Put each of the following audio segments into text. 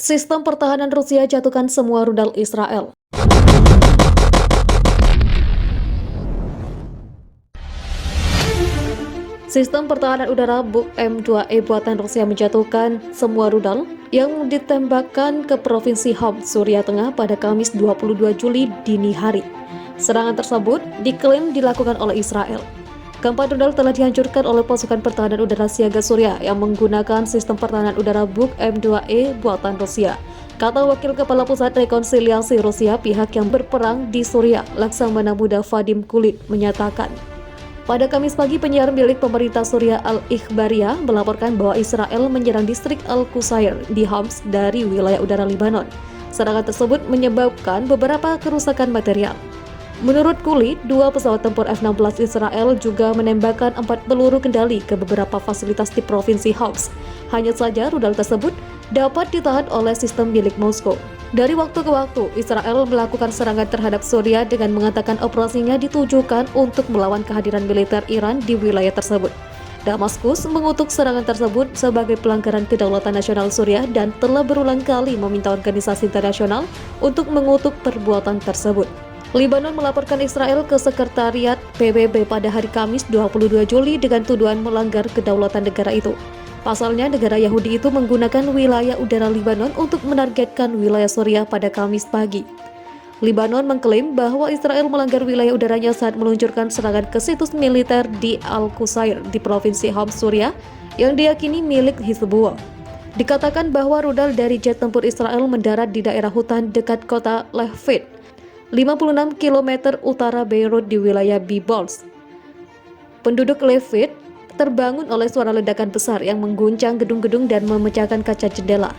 Sistem pertahanan Rusia jatuhkan semua rudal Israel. Sistem pertahanan udara Buk M2E buatan Rusia menjatuhkan semua rudal yang ditembakkan ke Provinsi Homs, Suriah Tengah pada Kamis 22 Juli dini hari. Serangan tersebut diklaim dilakukan oleh Israel. Keempat rudal telah dihancurkan oleh pasukan pertahanan udara siaga Suriah yang menggunakan sistem pertahanan udara Buk M2E buatan Rusia, kata Wakil Kepala Pusat Rekonsiliasi Rusia, pihak yang berperang di Suriah, Laksamana Muda Vadim Kulit, menyatakan. Pada Kamis pagi, penyiar milik pemerintah Suriah Al-Ikhbariyah melaporkan bahwa Israel menyerang distrik Al-Qusair di Homs dari wilayah udara Lebanon. Serangan tersebut menyebabkan beberapa kerusakan material. Menurut Kulit, 2 pesawat tempur F-16 Israel juga menembakkan 4 peluru kendali ke beberapa fasilitas di Provinsi Homs. Hanya saja rudal tersebut dapat ditahan oleh sistem milik Moskow. Dari waktu ke waktu, Israel melakukan serangan terhadap Suriah dengan mengatakan operasinya ditujukan untuk melawan kehadiran militer Iran di wilayah tersebut. Damaskus mengutuk serangan tersebut sebagai pelanggaran kedaulatan nasional Suriah dan telah berulang kali meminta organisasi internasional untuk mengutuk perbuatan tersebut. Lebanon melaporkan Israel ke Sekretariat PBB pada hari Kamis 22 Juli dengan tuduhan melanggar kedaulatan negara itu. Pasalnya, negara Yahudi itu menggunakan wilayah udara Lebanon untuk menargetkan wilayah Suriah pada Kamis pagi. Lebanon mengklaim bahwa Israel melanggar wilayah udaranya saat meluncurkan serangan ke situs militer di Al-Qusair di Provinsi Homs, Suriah yang diyakini milik Hizbullah. Dikatakan bahwa rudal dari jet tempur Israel mendarat di daerah hutan dekat kota Levit, 56 km utara Beirut di wilayah Biblos. Penduduk Levit terbangun oleh suara ledakan besar yang mengguncang gedung-gedung dan memecahkan kaca jendela.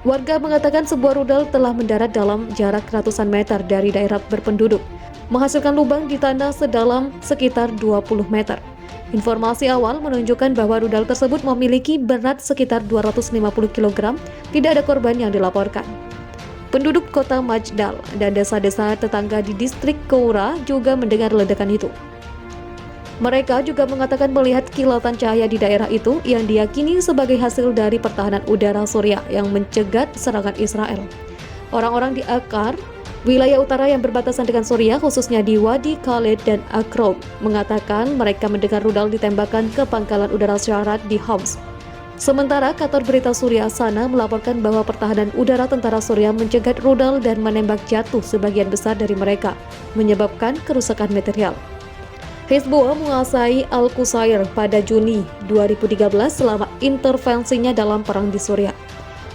Warga mengatakan sebuah rudal telah mendarat dalam jarak ratusan meter dari daerah berpenduduk, menghasilkan lubang di tanah sedalam sekitar 20 meter. Informasi awal menunjukkan bahwa rudal tersebut memiliki berat sekitar 250 kg, tidak ada korban yang dilaporkan. Penduduk kota Majdal dan desa-desa tetangga di distrik Koura juga mendengar ledakan itu. Mereka juga mengatakan melihat kilatan cahaya di daerah itu yang diyakini sebagai hasil dari pertahanan udara Suriah yang mencegat serangan Israel. Orang-orang di Akkar, wilayah utara yang berbatasan dengan Suriah, khususnya di Wadi Khalid dan Akrob, mengatakan mereka mendengar rudal ditembakkan ke pangkalan udara Syarat di Homs. Sementara kantor berita Suriah Sana melaporkan bahwa pertahanan udara tentara Suriah mencegat rudal dan menembak jatuh sebagian besar dari mereka, menyebabkan kerusakan material. Hizbullah menguasai Al-Qusair pada Juni 2013 selama intervensinya dalam perang di Suriah.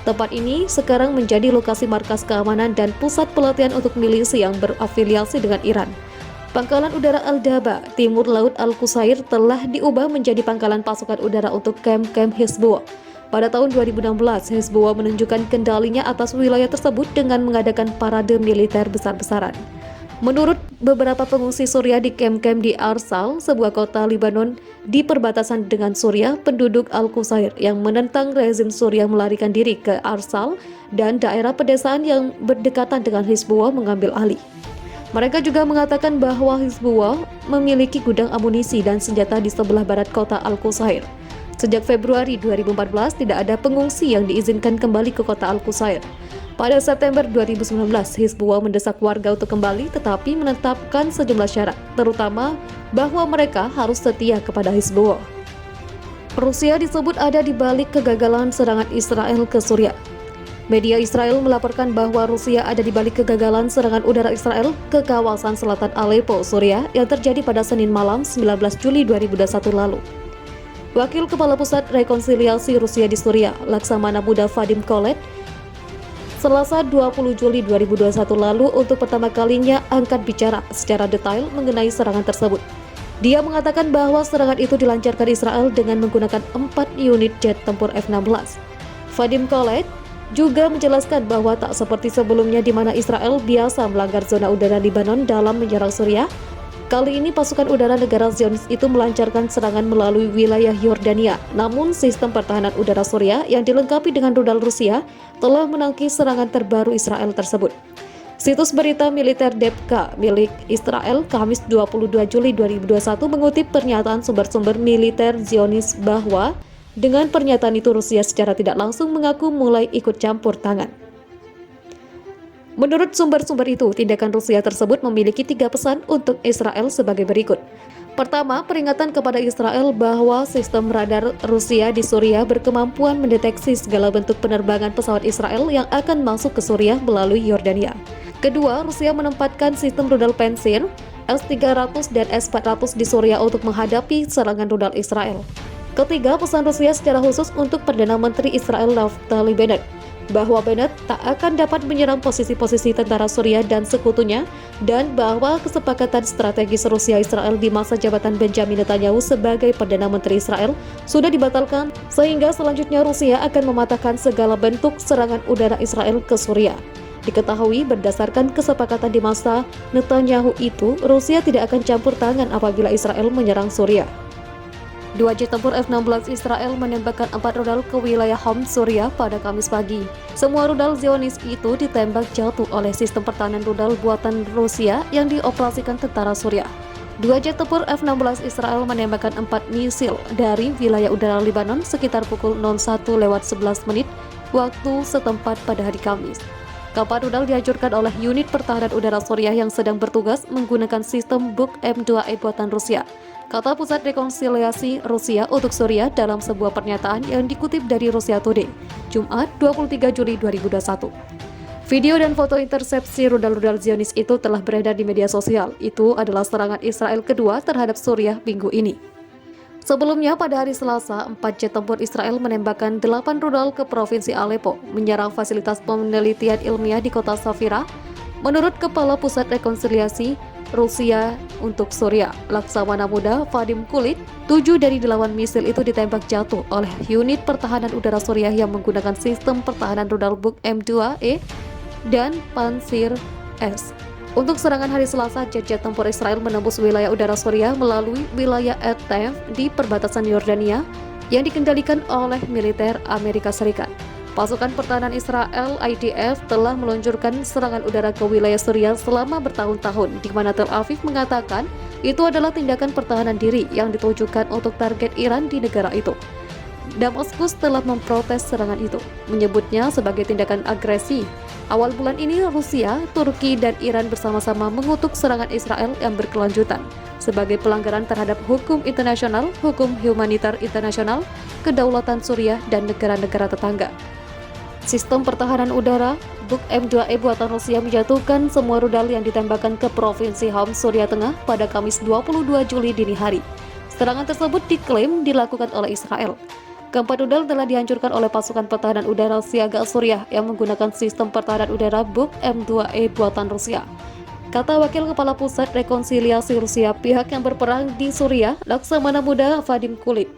Tempat ini sekarang menjadi lokasi markas keamanan dan pusat pelatihan untuk milisi yang berafiliasi dengan Iran. Pangkalan udara Al-Daba, timur laut Al-Qusair telah diubah menjadi pangkalan pasukan udara untuk kamp-kamp Hizbullah. Pada tahun 2016, Hizbullah menunjukkan kendalinya atas wilayah tersebut dengan mengadakan parade militer besar-besaran. Menurut beberapa pengungsi Suriah di kamp-kamp di Arsal, sebuah kota Lebanon di perbatasan dengan Suriah, penduduk Al-Qusair yang menentang rezim Suriah melarikan diri ke Arsal dan daerah pedesaan yang berdekatan dengan Hizbullah mengambil alih. Mereka juga mengatakan bahwa Hizbullah memiliki gudang amunisi dan senjata di sebelah barat kota Al-Qusair. Sejak Februari 2014, tidak ada pengungsi yang diizinkan kembali ke kota Al-Qusair. Pada September 2019, Hizbullah mendesak warga untuk kembali tetapi menetapkan sejumlah syarat, terutama bahwa mereka harus setia kepada Hizbullah. Rusia disebut ada di balik kegagalan serangan Israel ke Suriah. Media Israel melaporkan bahwa Rusia ada di balik kegagalan serangan udara Israel ke kawasan selatan Aleppo, Suriah yang terjadi pada Senin malam 19 Juli 2021 lalu. Wakil Kepala Pusat Rekonsiliasi Rusia di Suriah, Laksamana Muda Vadim Kulit, Selasa 20 Juli 2021 lalu untuk pertama kalinya angkat bicara secara detail mengenai serangan tersebut. Dia mengatakan bahwa serangan itu dilancarkan Israel dengan menggunakan 4 unit jet tempur F-16. Vadim Kulit juga menjelaskan bahwa tak seperti sebelumnya di mana Israel biasa melanggar zona udara Lebanon dalam menyerang Suriah. Kali ini pasukan udara negara Zionis itu melancarkan serangan melalui wilayah Yordania. Namun sistem pertahanan udara Suriah yang dilengkapi dengan rudal Rusia telah menangkis serangan terbaru Israel tersebut. Situs berita militer Depka milik Israel Kamis 22 Juli 2021 mengutip pernyataan sumber-sumber militer Zionis bahwa dengan pernyataan itu Rusia secara tidak langsung mengaku mulai ikut campur tangan. Menurut sumber-sumber itu, tindakan Rusia tersebut memiliki 3 pesan untuk Israel sebagai berikut. Pertama, peringatan kepada Israel bahwa sistem radar Rusia di Suriah berkemampuan mendeteksi segala bentuk penerbangan pesawat Israel yang akan masuk ke Suriah melalui Yordania. Kedua, Rusia menempatkan sistem rudal Pansir S-300 dan S-400 di Suriah untuk menghadapi serangan rudal Israel. Ketiga, pesan Rusia secara khusus untuk Perdana Menteri Israel Naftali Bennett bahwa Bennett tak akan dapat menyerang posisi-posisi tentara Suriah dan sekutunya, dan bahwa kesepakatan strategis Rusia-Israel di masa jabatan Benjamin Netanyahu sebagai Perdana Menteri Israel sudah dibatalkan, sehingga selanjutnya Rusia akan mematahkan segala bentuk serangan udara Israel ke Suriah. Diketahui berdasarkan kesepakatan di masa Netanyahu itu, Rusia tidak akan campur tangan apabila Israel menyerang Suriah. 2 jet tempur F-16 Israel menembakkan 4 rudal ke wilayah Homs, Suriah pada Kamis pagi. Semua rudal Zionis itu ditembak jatuh oleh sistem pertahanan rudal buatan Rusia yang dioperasikan tentara Suriah. 2 jet tempur F-16 Israel menembakkan 4 misil dari wilayah udara Lebanon sekitar pukul 01:11 waktu setempat pada hari Kamis. Kapal rudal dihancurkan oleh unit pertahanan udara Suriah yang sedang bertugas menggunakan sistem Buk M2E buatan Rusia, kata Pusat Rekonsiliasi Rusia untuk Suriah dalam sebuah pernyataan yang dikutip dari Russia Today, Jumat 23 Juli 2021. Video dan foto intersepsi rudal-rudal Zionis itu telah beredar di media sosial. Itu adalah serangan Israel kedua terhadap Suriah minggu ini. Sebelumnya pada hari Selasa, 4 jet tempur Israel menembakkan 8 rudal ke Provinsi Aleppo, menyerang fasilitas penelitian ilmiah di kota Safira. Menurut Kepala Pusat Rekonsiliasi Rusia untuk Suriah, Laksamana Muda Vadim Kulit, 7 dari 8 misil itu ditembak jatuh oleh unit pertahanan udara Suriah yang menggunakan sistem pertahanan rudal Buk M2E dan Pansir S. Untuk serangan hari Selasa, jet-jet tempur Israel menembus wilayah udara Suriah melalui wilayah Etef di perbatasan Yordania yang dikendalikan oleh militer Amerika Serikat. Pasukan pertahanan Israel IDF telah meluncurkan serangan udara ke wilayah Suriah selama bertahun-tahun, di mana Tel Aviv mengatakan itu adalah tindakan pertahanan diri yang ditujukan untuk target Iran di negara itu. Damaskus telah memprotes serangan itu, menyebutnya sebagai tindakan agresi. Awal bulan ini, Rusia, Turki, dan Iran bersama-sama mengutuk serangan Israel yang berkelanjutan sebagai pelanggaran terhadap hukum internasional, hukum humaniter internasional, kedaulatan Suriah, dan negara-negara tetangga. Sistem pertahanan udara Buk M2E buatan Rusia menjatuhkan semua rudal yang ditembakkan ke Provinsi Homs, Suriah Tengah pada Kamis 22 Juli dini hari. Serangan tersebut diklaim dilakukan oleh Israel. Keempat rudal telah dihancurkan oleh pasukan pertahanan udara siaga Suriah yang menggunakan sistem pertahanan udara Buk M2E buatan Rusia, kata Wakil Kepala Pusat Rekonsiliasi Rusia, pihak yang berperang di Suriah, Laksamana Muda Vadim Kulit.